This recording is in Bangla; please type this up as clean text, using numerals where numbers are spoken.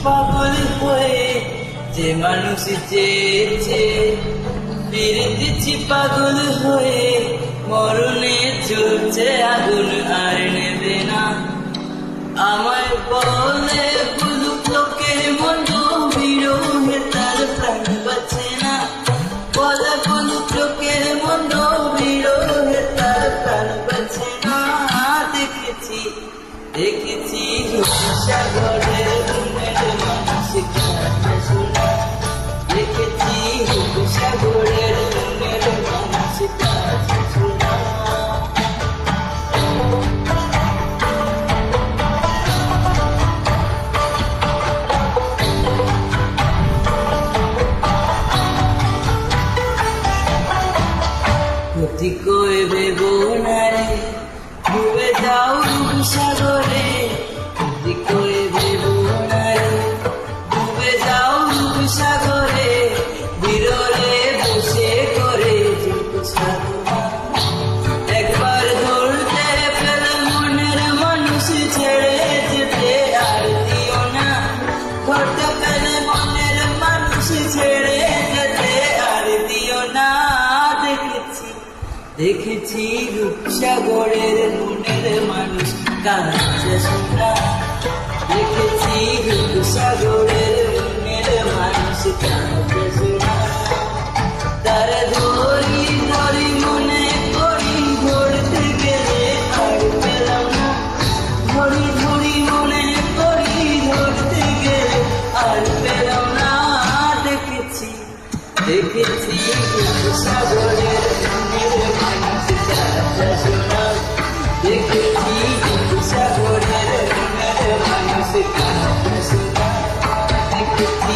পাগল হয়ে যে মানুষ চেয়েছে, ফিরে দিচ্ছি পাগল হয়ে মরণে চলছে আগুন আর নেবে না। আমায় বলে বুলুক লোকের মন্দ বিরহে তার প্রাণ বাঁচে না, বলে বুলুক লোকের মন্দ বিরহে তার প্রাণ বাঁচে না। দেখেছি দেখেছি সাগরের মনের মানুষ কাঁদে শোনা, দেখেছি সাগরের মনের মানুষ কাঁদে শোনা। ক্ষতি করবে বোনারে ডুবে যাও রূপসাগরে, ক্ষতি করবে বোনারে ডুবে যাও রূপসাগরে, বিরলে বসে করে রূপসাগর। একবার ধরতে পেলে মনের মানুষ ছেড়ে যেতে আর দিও না, ধরতে পেলে মনের মানুষ ছেড়ে যেতে আর দিও না। দেখেছি দেখেছি রূপসাগরের মনের মানুষ কাঁদছে শোনা, দেখেছি রূপসাগরের মনের মানুষ কাঁদছে শোনা। তার ধরি ধরি মনে করি ধরতে গেলে আর পেলাম না, ধরি ধরি মনে করি ধরতে গেলে আর পেলাম না। দেখেছি দেখেছি রূপসাগরের মনের মানুষ কাঁদছে শোনা, দেখেছি রূপসাগরের মনের মানুষ কাঁদছে শোনা, দেখেছি